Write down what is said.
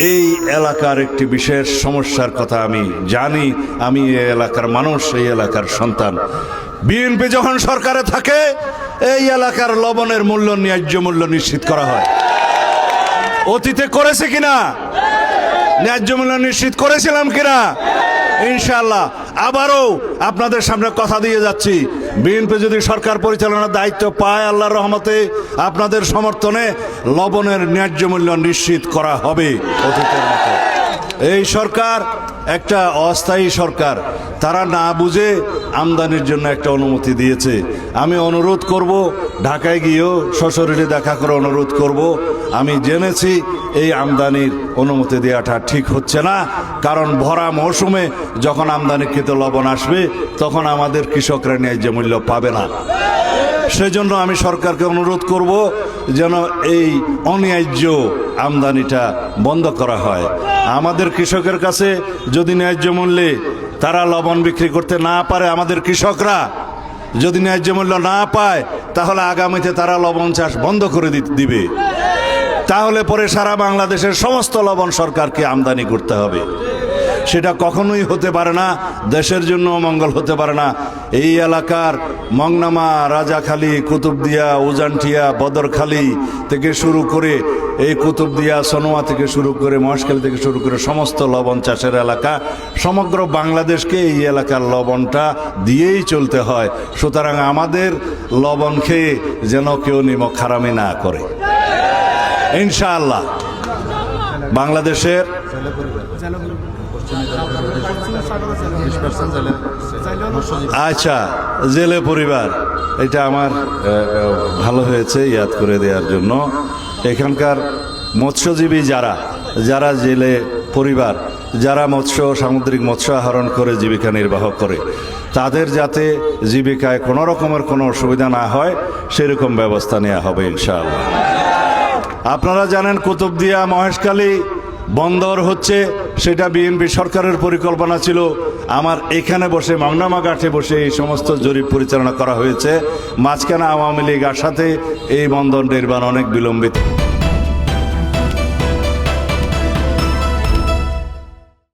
এই এলাকার একটি বিশেষ সমস্যার কথা আমি জানি। আমি এই এলাকার মানুষ, এই এলাকার সন্তান। বিএনপি যখন সরকারে থাকে এই এলাকার লবণের মূল্য, ন্যায্য মূল্য নিশ্চিত করা হয়। অতীতে করেছে কিনা? ন্যায্য মূল্য নিশ্চিত করেছিলাম কিনা? ইনশাআল্লাহ আবারও আপনাদের সামনে কথা দিয়ে যাচ্ছি, বিএনপি যদি সরকার পরিচালনার দায়িত্ব পায়, আল্লাহর রহমতে আপনাদের সমর্থনে লবণের ন্যায্য মূল্য নিশ্চিত করা হবে অতীতের মতো। এই সরকার একটা অস্থায়ী সরকার, তারা না বুঝে আমদানির জন্য একটা অনুমতি দিয়েছে। আমি অনুরোধ করব, ঢাকায় গিয়েও সশরীরে দেখা করে অনুরোধ করব। আমি জেনেছি এই আমদানির অনুমতি দেওয়াটা ঠিক হচ্ছে না, কারণ ভরা মৌসুমে যখন আমদানিকৃত লবণ আসবে তখন আমাদের কৃষকরা ন্যায্য মূল্য পাবে না। সেজন্য আমি সরকারকে অনুরোধ করব যেন এই অন্যায্য আমদানিটা বন্ধ করা হয়। আমাদের কৃষকের কাছে যদি ন্যায্য মূল্যে তারা লবণ বিক্রি করতে না পারে, আমাদের কৃষকরা যদি ন্যায্য মূল্য না পায়, তাহলে আগামীতে তারা লবণ চাষ বন্ধ করে দিবে। তাহলে পরে সারা বাংলাদেশের সমস্ত লবণ সরকারকে আমদানি করতে হবে। সেটা কখনোই হতে পারে না, দেশের জন্য মঙ্গল হতে পারে না। এই এলাকার মংনামা, রাজাখালী, কুতুবদিয়া, উজানটিয়া, বদরখালী থেকে শুরু করে এই কুতুবদিয়া, সোনোয়া থেকে শুরু করে মহেশখালী থেকে শুরু করে সমস্ত লবণ চাষের এলাকা, সমগ্র বাংলাদেশকে এই এলাকার লবণটা দিয়েই চলতে হয়। সুতরাং আমাদের লবণ খেয়ে যেন কেউ নিমক হারামি না করে। ইনশাআল্লাহ বাংলাদেশের আচ্ছা জেলে পরিবার, এটা আমার ভালো হয়েছে ইয়াদ করে দেওয়ার জন্য। এখানকার মৎস্যজীবী যারা জেলে পরিবার, যারা সামুদ্রিক মৎস্য আহরণ করে জীবিকা নির্বাহ করে, তাদের যাতে জীবিকায় কোনো রকমের কোনো অসুবিধা না হয় সেরকম ব্যবস্থা নেওয়া হবে ইনশাআল্লাহ। আপনারা জানেন কুতুবদিয়া, মহেশখালী বন্দর হচ্ছে, সেটা বিএনপি সরকারের পরিকল্পনা ছিল। আমার এখানে বসে মংনামা ঘাটে বসে এই সমস্ত জরিপ পরিচালনা করা হয়েছে। মাঝখানে আওয়ামী লীগ আসাতে এই বন্দর নির্মাণ অনেক বিলম্বিত।